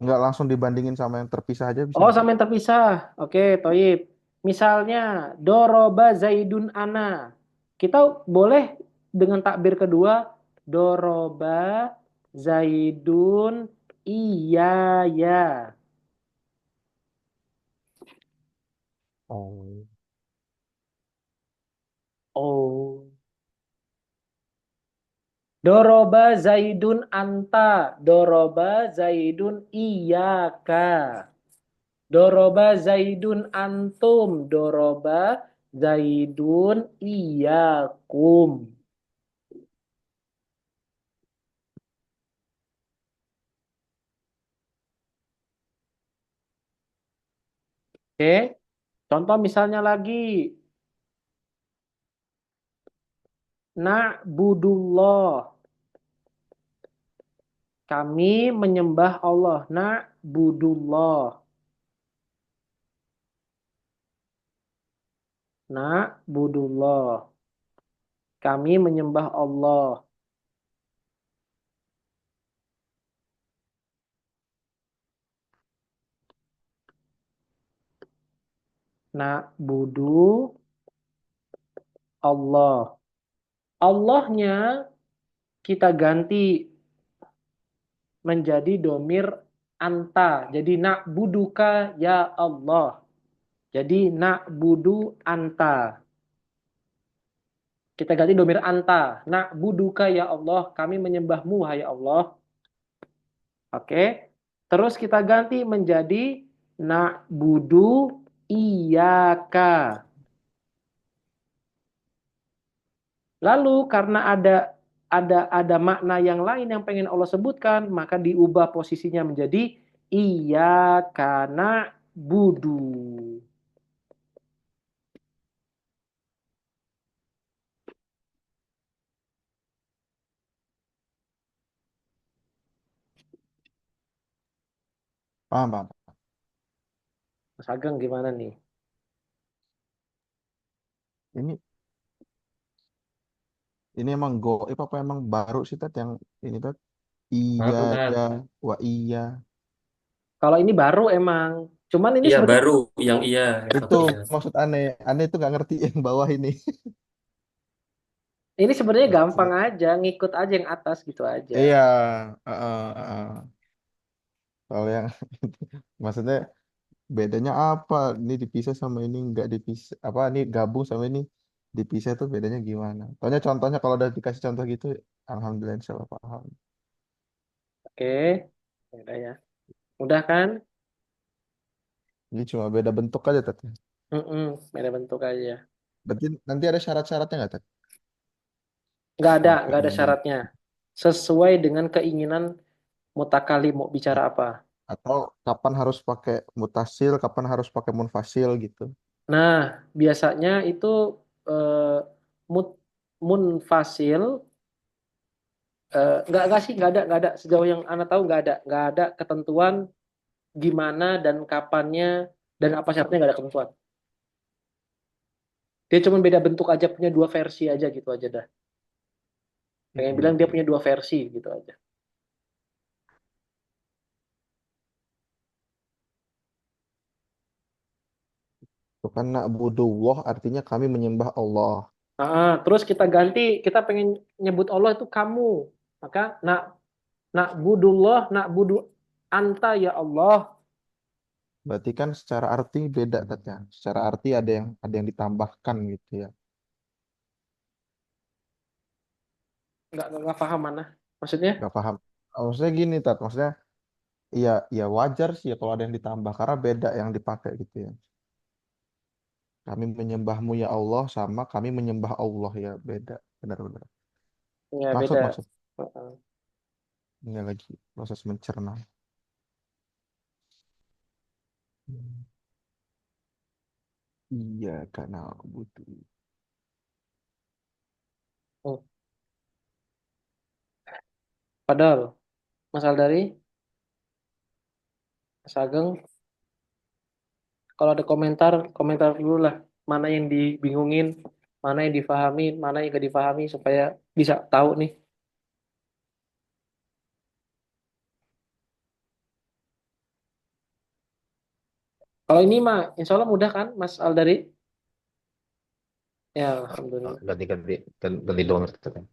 nggak langsung dibandingin sama yang terpisah aja bisa Oh, nggak? sama yang terpisah. Oke, toib. Misalnya, doroba Zaidun ana. Kita boleh dengan takbir kedua, doroba Zaidun iya ya. Oh. Oh. Doroba Zaidun anta. Doroba Zaidun iyaka. Doroba Zaidun antum. Doroba Zaidun iyakum. Oke. Contoh misalnya lagi. Na'budullah. Kami menyembah Allah. Na'budullah. Na'budullah. Kami menyembah Allah. Na'budu Allah. Allahnya kita ganti menjadi domir anta. Jadi na'buduka ya Allah. Jadi na'budu anta. Kita ganti domir anta. Na'buduka ya Allah. Kami menyembahmu ya Allah. Oke. Terus kita ganti menjadi na'budu iyaka. Lalu karena ada makna yang lain yang pengen Allah sebutkan, maka diubah posisinya menjadi iyyaka na'budu. Paham, paham. Mas Ageng gimana nih? Ini ini emang goib apa emang baru sih Tat yang ini Tat? Iya Baru ya, Tat. wa iya. Kalau ini baru emang. Cuman ini Iya sebenarnya baru yang iya yang Itu satunya. maksud aneh. Aneh itu nggak ngerti yang bawah ini. ini sebenarnya gampang Oke. aja, ngikut aja yang atas gitu aja. Iya, Kalau yang maksudnya bedanya apa? Ini dipisah sama ini nggak dipisah. Apa ini gabung sama ini dipisah tuh bedanya gimana? Tanya contohnya kalau udah dikasih contoh gitu, alhamdulillah insya Allah paham. Oke. Ya udah ya. Udah kan? Jadi cuma beda bentuk aja Tat. Mm-mm, beda bentuk aja. Berarti nanti ada syarat-syaratnya nggak Tat? Nggak ada Sampai di syaratnya. Sesuai dengan keinginan mutakalim mau bicara apa. atau kapan harus pakai mutasil, kapan harus pakai munfasil gitu. Nah, biasanya itu eh, mut, munfasil nggak sih nggak ada sejauh yang Anda tahu nggak ada ketentuan gimana dan kapannya dan apa syaratnya nggak ada ketentuan. Dia cuma beda bentuk aja punya dua versi aja gitu aja dah. Pengen bilang dia Hmm. punya dua versi gitu aja. Itu kan na'budullah artinya kami menyembah Allah. Terus kita ganti kita pengen nyebut Allah itu kamu. Maka nak budullah nak budu anta ya Allah. Berarti kan secara arti beda katanya. Secara arti ada yang ditambahkan gitu ya. Nggak paham mana. Maksudnya? Gak paham. Maksudnya gini Tat, maksudnya iya ya wajar sih ya kalau ada yang ditambah karena beda yang dipakai gitu ya. Kami menyembahmu ya Allah sama kami menyembah Allah ya beda. Benar-benar. Ya Maksud beda. maksud. Ini lagi proses mencerna. Hmm. Iya karena aku butuh. Hmm. Padahal Mas Aldari, Mas Ageng, kalau ada komentar, komentar dulu lah. Mana yang dibingungin, mana yang difahami, mana yang gak difahami supaya bisa tahu nih. Kalau ini mah, insya Allah mudah kan, Mas Aldari? Ya, Oh, Alhamdulillah. ganti doang gitu kan.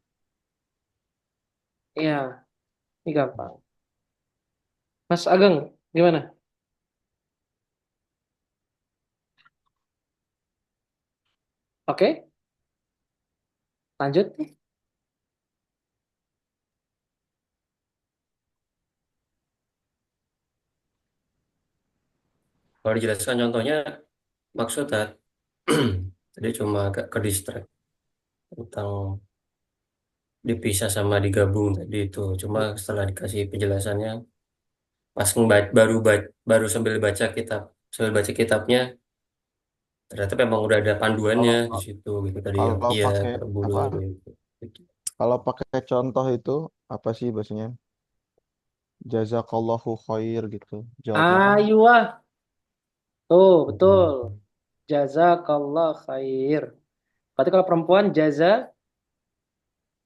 Iya, ini gampang. Mas Ageng, gimana? Oke, lanjut. Kalau dijelaskan contohnya, maksudnya tadi cuma agak ke distract tentang dipisah sama digabung tadi itu. Cuma setelah dikasih penjelasannya, pas baru sambil baca kitabnya, ternyata memang udah ada panduannya Kalau di situ gitu tadi yang kalau iya pakai kata Bulu apa? gitu. Kalau pakai contoh itu apa sih bahasanya? Jazakallahu khair gitu. Jawabnya kan Ayuh, tuh, betul. Mhm. Jazakallah khair. Berarti kalau perempuan,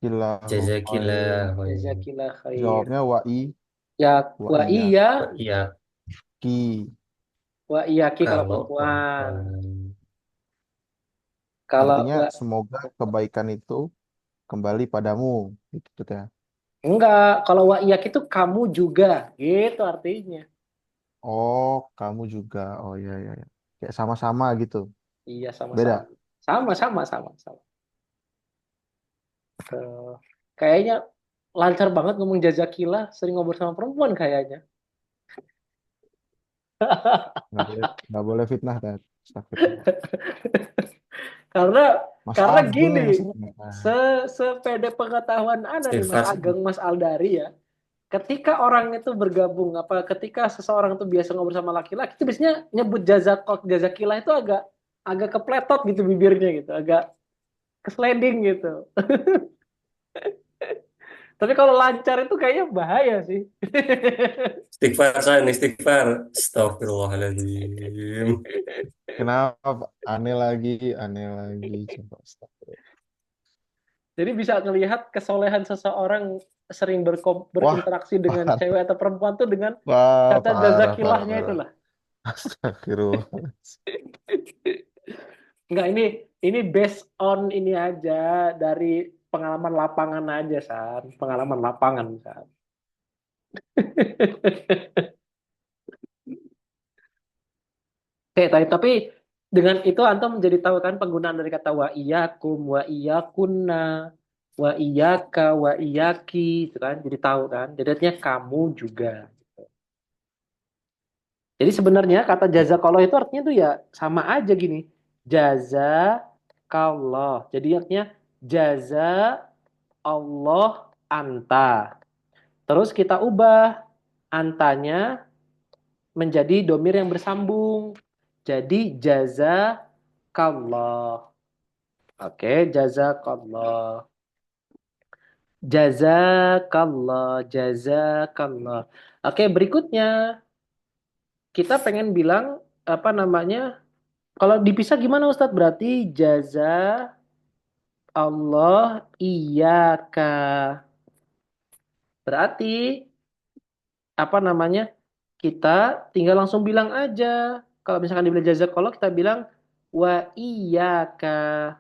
Illahu khair. Jazakillah khair. jazakillah khair. Jawabnya Ya, wa wa iya iya, Oh, iya, ki. wa iyaki kalau kalau perempuan. perempuan Kalau Artinya wa, semoga kebaikan itu kembali padamu gitu ya. enggak, kalau wa iyaki itu kamu juga, gitu artinya. Oh, kamu juga. Oh iya iya iya. Kayak sama-sama gitu. Iya, sama-sama. Beda. Sama-sama, sama-sama. Tuh. Kayaknya lancar banget ngomong jazakillah, sering ngobrol sama perempuan kayaknya. Nggak boleh fitnah kan. Astagfirullah. Karena Mas karena Ageng gini, yang sering. se sepede pengetahuan Anda nih Mas istighfar Ageng, Mas Aldari ya. Ketika orang itu bergabung ketika seseorang itu biasa ngobrol sama laki-laki itu biasanya nyebut jazakillah itu agak agak kepletot gitu bibirnya gitu, agak kesliding gitu. Tapi kalau lancar itu kayaknya bahaya sih. istighfar san istighfar Astagfirullahaladzim. Kenapa? Pak? Aneh lagi. Coba astagfirullah. Jadi bisa ngelihat kesolehan seseorang sering Wah, berinteraksi dengan parah. cewek atau perempuan tuh dengan Wah, kata parah, parah, jazakillahnya parah. itulah. Astagfirullah. Enggak, ini based on ini aja dari pengalaman lapangan aja, San. Pengalaman lapangan, San. Oke, tapi dengan itu antum menjadi tahu kan penggunaan dari kata wa iyyakum, wa iyyakunna. wa iyyaka, wa iyyaki, gitu kan? Jadi tahu kan? Jadi artinya kamu juga. Jadi sebenarnya kata jazakallah itu artinya tuh ya sama aja gini. Jazakallah. Jadi artinya jaza Allah anta. Terus kita ubah antanya menjadi domir yang bersambung. Jadi jazakallah. Oke, jazakallah. Jazakallah, jazakallah. Oke, berikutnya kita pengen bilang apa namanya? Kalau dipisah gimana Ustadz? Berarti jaza Allah iyyaka. Berarti apa namanya? Kita tinggal langsung bilang aja. Kalau misalkan dibilang jazakallah kita bilang wa iyyaka.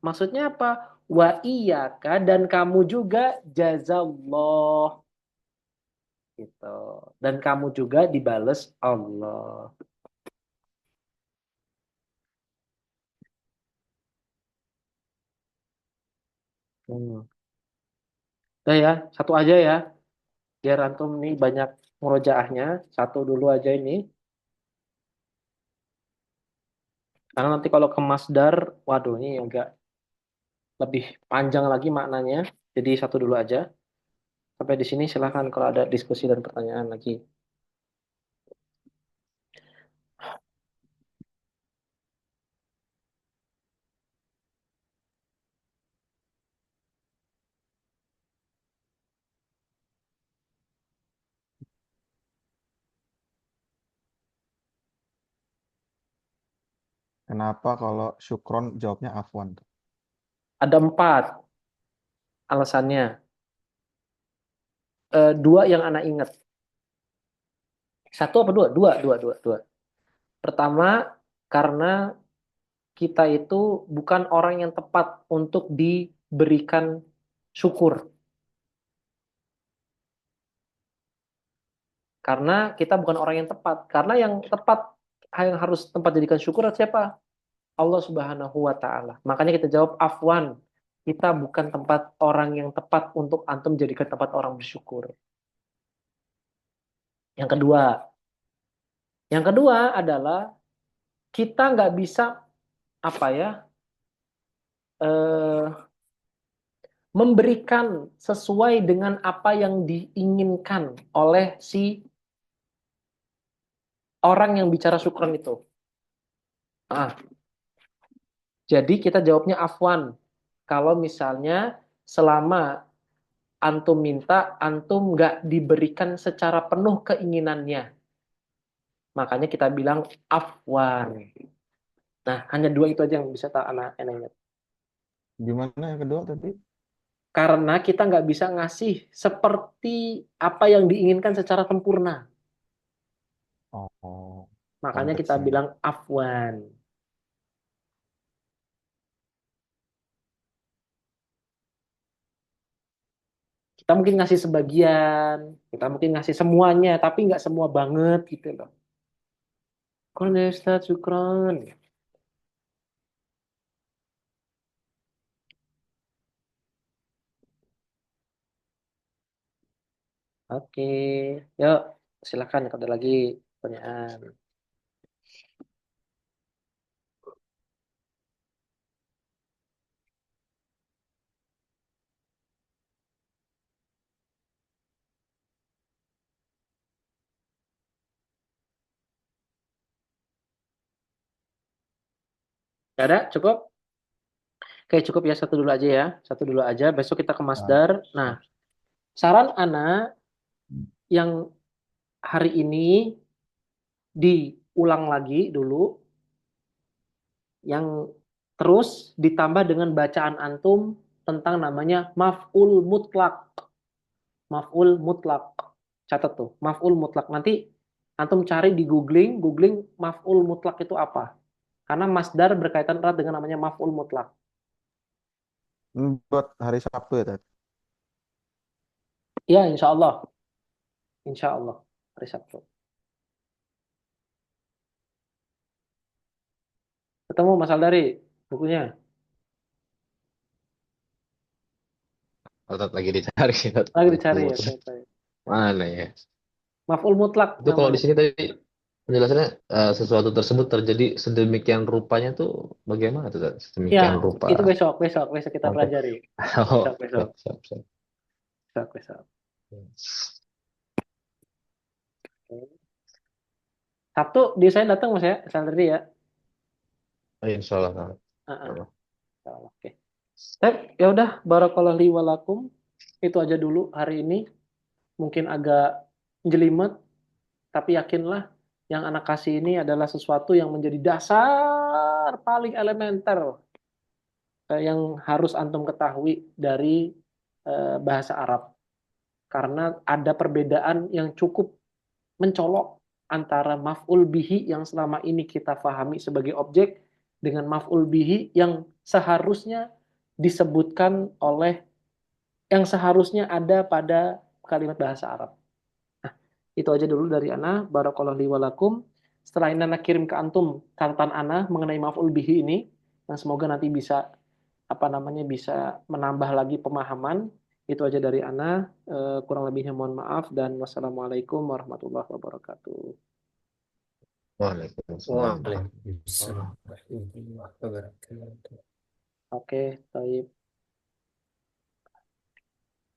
Maksudnya apa? Wa iyyaka dan kamu juga jazallah gitu. Dan kamu juga dibales Allah. Hmm. Udah ya, satu aja ya. Biar antum nih banyak murojaahnya. Satu dulu aja ini. Karena nanti kalau ke masdar, waduh ini agak lebih panjang lagi maknanya. Jadi satu dulu aja. Sampai di sini silahkan kalau ada diskusi dan pertanyaan lagi. Kenapa kalau syukron jawabnya afwan tuh? Ada empat alasannya. Dua yang anak ingat. Satu apa dua? Dua, dua, dua, dua. Pertama, karena kita itu bukan orang yang tepat untuk diberikan syukur. Karena kita bukan orang yang tepat. Karena yang tepat, yang harus tempat jadikan syukur adalah siapa? Allah Subhanahu wa Ta'ala. Makanya kita jawab afwan. Kita bukan tempat orang yang tepat untuk antum jadikan tempat orang bersyukur. Yang kedua, yang kedua adalah kita nggak bisa apa ya eh, memberikan sesuai dengan apa yang diinginkan oleh si orang yang bicara syukran itu. Ah, jadi kita jawabnya afwan. Kalau misalnya selama antum minta, antum nggak diberikan secara penuh keinginannya. Makanya kita bilang afwan. Nah, hanya dua itu aja yang bisa tak anak ingat. Gimana yang kedua tadi? Karena kita nggak bisa ngasih seperti apa yang diinginkan secara sempurna. Oh, Makanya kita konteksnya. bilang afwan. Kita mungkin ngasih sebagian, kita mungkin ngasih semuanya, tapi nggak semua banget gitu loh. Kon ya Ustaz, syukron. Oke, yuk silakan kalau ada lagi pertanyaan. Nggak ada, cukup? Oke, cukup ya satu dulu aja ya, satu dulu aja. Besok kita ke Ah, Masdar. Nah, saran anak yang hari ini diulang lagi dulu, yang terus ditambah dengan bacaan antum tentang namanya maf'ul mutlak. Maf'ul mutlak. Catat tuh, maf'ul mutlak. Nanti antum cari di googling, googling maf'ul mutlak itu apa. Karena masdar berkaitan erat dengan namanya maf'ul mutlak. buat hari Sabtu ya tadi. Ya, insya Allah. Insya Allah. Hari Sabtu. Ketemu Mas Aldari bukunya. Otot lagi dicari. Lagi dicari Tunggu, ya, tunggu. saya. Mana ya? Maf'ul mutlak Itu kalau di namanya. sini tadi penjelasannya sesuatu tersebut terjadi sedemikian rupanya tuh bagaimana tuh? Tat? Ya, Sedemikian rupa. itu besok, besok, besok kita Oke. pelajari. Oh, Besok, besok, siap, siap, siap. besok, besok. Oke. Sabtu di saya datang mas ya, tadi ya. Insya Allah. Ah, ah. Oke. Ya udah, barakallahu li walakum. Itu aja dulu hari ini. Mungkin agak jelimet, tapi yakinlah yang anak kasih ini adalah sesuatu yang menjadi dasar paling elementer yang harus antum ketahui dari bahasa Arab. Karena ada perbedaan yang cukup mencolok antara maf'ul bihi yang selama ini kita pahami sebagai objek dengan maf'ul bihi yang seharusnya disebutkan oleh yang seharusnya ada pada kalimat bahasa Arab. Nah, itu aja dulu dari Ana. Barakallahu li walakum. Setelah ini Ana kirim ke antum catatan Ana mengenai maf'ul bihi ini yang semoga nanti bisa apa namanya bisa menambah lagi pemahaman. Itu aja dari Ana. Kurang lebihnya mohon maaf dan wassalamualaikum warahmatullahi wabarakatuh. Waalaikumsalam. Waalaikumsalam warahmatullahi wabarakatuh. Oke, baik.